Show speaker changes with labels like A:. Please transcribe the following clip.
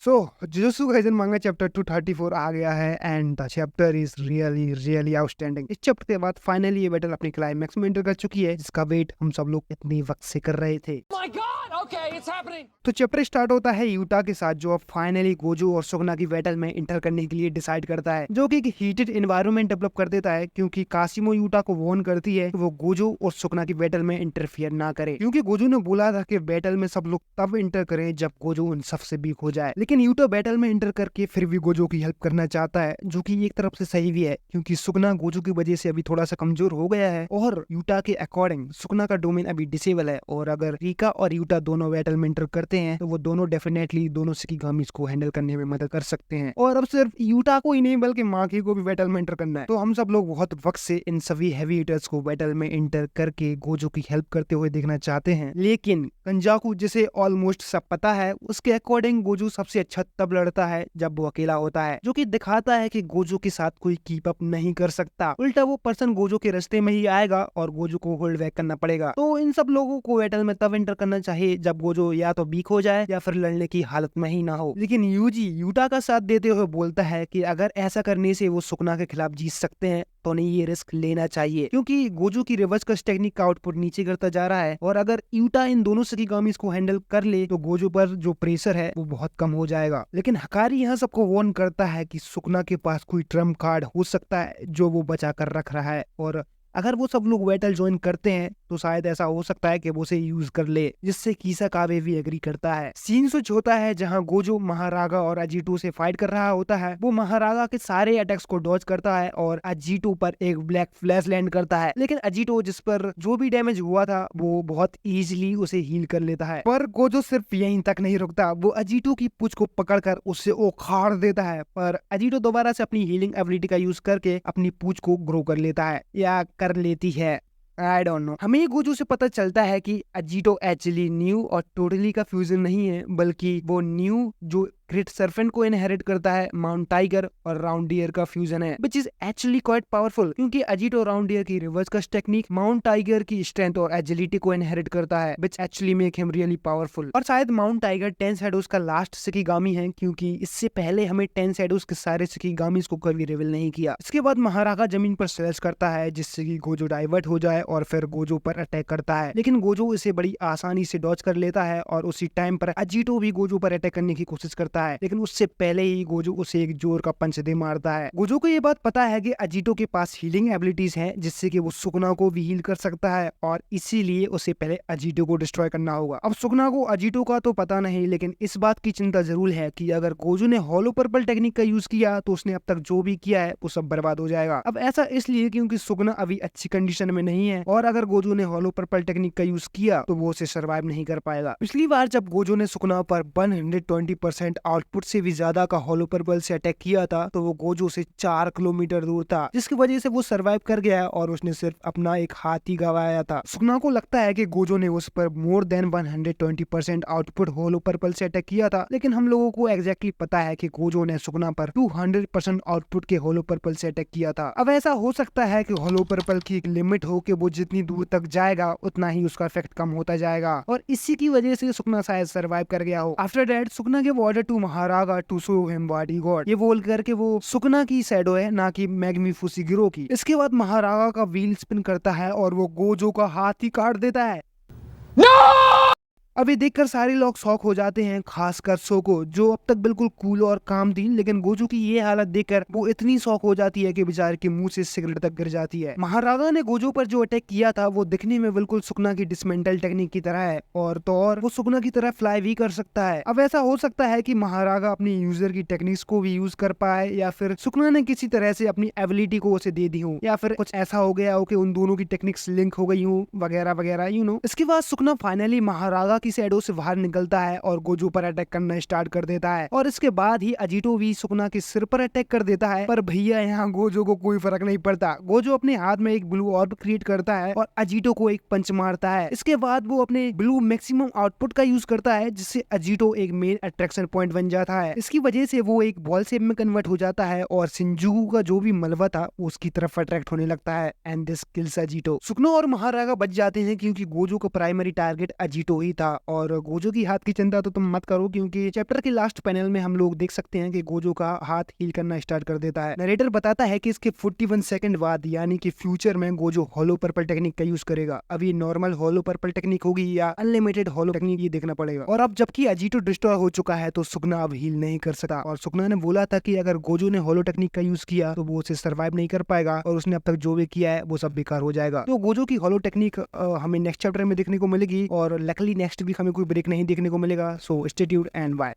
A: सो jujutsu Kaisen मांगा chapter 234 आ गया है and the chapter is really outstanding. इस चैप्टर के बाद फाइनली ये बैटल अपनी क्लाइमैक्स में एंटर कर चुकी है, जिसका वेट हम सब लोग इतनी वक्त से कर रहे थे।
B: My God! Okay, it's happening.
A: तो चैप्टर स्टार्ट होता है यूटा के साथ, जो अब फाइनली गोजो और सुगना की बैटल में इंटर करने के लिए डिसाइड करता है, जो कि एक हीटेड एनवायरनमेंट डेवलप कर देता है, क्योंकि कासिमो यूटा को वार्न करती है कि वो गोजो और सुगना की बैटल में इंटरफियर ना करे, क्योंकि गोजो ने बोला था कि बैटल में सब लोग तब इंटर करें जब गोजो उन सबसे वीक हो जाए। लेकिन यूटा बैटल में इंटर करके फिर भी गोजो की हेल्प करना चाहता है, जो कि एक तरफ से सही भी है, क्योंकि सुगना गोजो की वजह से अभी थोड़ा सा कमजोर हो गया है और यूटा के अकॉर्डिंग सुगना का डोमेन अभी डिसेबल है, और अगर रिका और यूटा दोनों बैटल में इंटर करते हैं तो वो दोनों डेफिनेटली दोनों शिकिगामिस को हैंडल करने में मदद कर सकते हैं। और अब सिर्फ यूटा को ही नहीं बल्कि माकी को भी बैटल में इंटर करना है। तो हम सब लोग बहुत वक्त से इन सभी हैवी हिटर्स को बैटल में इंटर करके गोजो की हेल्प करते हुए देखना चाहते हैं, लेकिन कंजाकू जिसे ऑलमोस्ट सब पता है उसके अकॉर्डिंग गोजो सबसे अच्छा तब लड़ता है जब वो अकेला होता है, जो कि दिखाता है कि गोजो के साथ कोई कीप अप नहीं कर सकता। उल्टा वो पर्सन गोजो के रास्ते में ही आएगा और गोजो को होल्ड बैक करना पड़ेगा। तो इन सब लोगों को बैटल में तब एंटर करना चाहिए जब गोजो या तो वीक हो जाए या फिर लड़ने की हालत में ही ना हो। लेकिन यूजी यूटा का साथ देते हुए बोलता है कि अगर ऐसा करने से वो सुकना के खिलाफ जीत सकते हैं तो नहीं ये रिस्क लेना चाहिए, क्योंकि गोजो की रिवर्स कस्ट टेक्निक का आउटपुट नीचे करता जा रहा है, और अगर यूटा इन दोनों शिकिगामिस को हैंडल कर ले तो गोजो पर जो प्रेशर है वो बहुत कम हो जाएगा। लेकिन हकारी यहाँ सबको वार्न करता है कि सुकना के पास कोई ट्रम्प कार्ड हो सकता है जो वो बचा कर रख रहा है, और अगर वो सब लोग बैटल ज्वाइन करते हैं तो शायद ऐसा हो सकता है कि वो उसे यूज कर ले, जिससे किसाकाबे भी एग्री करता है। सीन स्विच होता है जहां गोजो महारागा और अजीटो से फाइट कर रहा होता है। वो महारागा के सारे अटैक्स को डॉज करता है और अजीटो पर एक ब्लैक फ्लैश लैंड करता है, लेकिन अजीटो जिस पर जो भी डैमेज हुआ था वो बहुत इजीली उसे हील कर लेता है। पर गोजो सिर्फ यहीं तक नहीं रुकता, वो अजीटो की पूंछ को पकड़कर उससे उखाड़ देता है, पर अजीटो दोबारा से अपनी हीलिंग एबिलिटी का यूज करके अपनी पूंछ को ग्रो कर लेता है या कर लेती है, आई डोंट नो। हमें गोजो से पता चलता है कि अजीटो एक्चुअली न्यू और टोटली का फ्यूजन नहीं है, बल्कि वो न्यू जो ग्रेट सर्पेंट को इनहेरिट करता है माउंट टाइगर और राउंड डियर का फ्यूजन है, which is actually quite powerful, क्योंकि अजीटो राउंड डियर की रिवर्स कस्ट टेक्निक माउंट टाइगर की स्ट्रेंथ और एजिलिटी को इनहेरिट करता है, which actually make him really powerful. और शायद माउंट टाइगर 10 शैडोज का लास्ट शिकिगामी है, क्योंकि इससे पहले हमें 10 शैडोज के सारे शिकिगामीज को कभी रिवील नहीं किया। इसके बाद महारागा जमीन पर स्लैश करता है जिससे कि गोजो डाइवर्ट हो जाए और फिर गोजो पर अटैक करता है, लेकिन गोजो इसे बड़ी आसानी से डॉज कर लेता है और उसी टाइम पर अजीटो भी गोजो पर अटैक करने की कोशिश करता है, लेकिन उससे पहले ही गोजो उसे एक जोर का पंच दे मारता है। गोजो को ये बात पता है कि अजीटो के पास हीलिंग एबिलिटीज हैं, जिससे कि वो सुकना को भी हील कर सकता है, और इसीलिए उसे पहले अजीटो को डिस्ट्रॉय करना होगा। अब सुकना को अजीटो का तो पता नहीं, लेकिन इस बात की चिंता जरूर है कि अगर गोजो ने हॉलो पर्पल टेक्निक का यूज किया तो उसने अब तक जो भी किया है वो सब बर्बाद हो जाएगा। अब ऐसा इसलिए क्योंकि सुकना अभी अच्छी कंडीशन में नहीं है, और अगर गोजो ने हॉलो पर्पल टेक्निक का यूज किया तो वो उसे सर्वाइव नहीं कर पाएगा। पिछली बार जब गोजो ने सुकना पर 120% आउटपुट से भी ज्यादा का हॉलो पर्पल से अटैक किया था तो वो गोजो से 4 किलोमीटर दूर था, जिसकी वजह से वो सरवाइव कर गया और उसने सिर्फ अपना एक हाथ ही गवाया था। सुकना को लगता है कि गोजो ने उस पर more than 120% output hollow purple से अटैक किया था, लेकिन हम लोगों को एग्जैक्टली पता है कि गोजो ने सुकना पर 200% आउटपुट के हॉलो पर्पल से अटैक किया था। अब ऐसा हो सकता है कि हॉलो पर्पल की एक लिमिट हो कि वो जितनी दूर तक जाएगा उतना ही उसका इफेक्ट कम होता जाएगा, और इसी की वजह से सुकना शायद सरवाइव कर गया हो। आफ्टर दैट सुकना के order to Maharaja to show him bodyguard, ये बोल करके वो सुकना की शैडो है ना कि मैगमी फुसिगिरो की। इसके बाद महारागा का व्हील स्पिन करता है और वो गोजो का हाथ ही काट देता है। अभी देखकर सारे लोग शॉक हो जाते हैं, खासकर सोको जो अब तक बिल्कुल कूल और काम थी, लेकिन गोजो की ये हालत देखकर वो इतनी शॉक हो जाती है कि बेचारे के मुंह से सिगरेट तक गिर जाती है। महारागा ने गोजो पर जो अटैक किया था वो दिखने में बिल्कुल सुकना की डिसमेंटल टेक्निक की तरह है, और तो और वो सुकना की तरह फ्लाई भी कर सकता है। अब ऐसा हो सकता है कि महारागा अपनी यूजर की टेक्निक्स को भी यूज कर पाए, या फिर सुकना ने किसी तरह से अपनी एबिलिटी को उसे दे दी हो, या फिर कुछ ऐसा हो गया हो कि उन दोनों की टेक्निक्स लिंक हो गई हो, वगैरह वगैरह, यू नो। इसके बाद सुकना फाइनली महारागा की शैडो से बाहर निकलता है और गोजो पर अटैक करना स्टार्ट कर देता है, और इसके बाद ही अजीटो भी सुकना के सिर पर अटैक कर देता है। पर भैया यहाँ गोजो को कोई फर्क नहीं पड़ता। गोजो अपने हाथ में एक ब्लू ऑर्ब क्रिएट करता है और अजीटो को एक पंच मारता है। इसके बाद वो अपने ब्लू मैक्सिमम आउटपुट का यूज करता है, जिससे अजीटो एक मेन अट्रैक्शन पॉइंट बन जाता है। इसकी वजह से वो एक बॉल शेप में कन्वर्ट हो जाता है और शिनजुकू का जो भी मलबा था उसकी तरफ अट्रैक्ट होने लगता है, एंड दिस किल्स अजीटो। सुकना और महारागा बच जाते हैं क्योंकि गोजो का प्राइमरी टारगेट अजीटो ही था, था। और गोजो की हाथ की चिंता तो तुम मत करो, क्योंकि चैप्टर के लास्ट पैनल में हम लोग देख सकते हैं कि गोजो का हाथ हील करना स्टार्ट कर देता है। नरेटर बताता है कि इसके 41 सेकंड बाद यानी कि फ्यूचर में गोजो होलो पर्पल टेक्निक का यूज करेगा। अभी नॉर्मल होलो पर्पल टेक्निक होगी या अनलिमिटेड होलो टेक्निक, ये देखना पड़ेगा। और अब जबकि अजीतो डिस्ट्रॉय हो चुका है तो सुकना अब हील नहीं कर सकता। और सुकना ने बोला था कि अगर गोजो ने होलो टेक्निक का यूज किया तो वो उसे सर्वाइव नहीं कर पाएगा और उसने अब तक जो भी किया है वो सब बेकार हो जाएगा। तो गोजो की होलो टेक्निक हमें नेक्स्ट चैप्टर में देखने को मिलेगी और लकली नेक्स्ट वीक हमें कोई ब्रेक नहीं देखने को मिलेगा। So stay tuned and bye.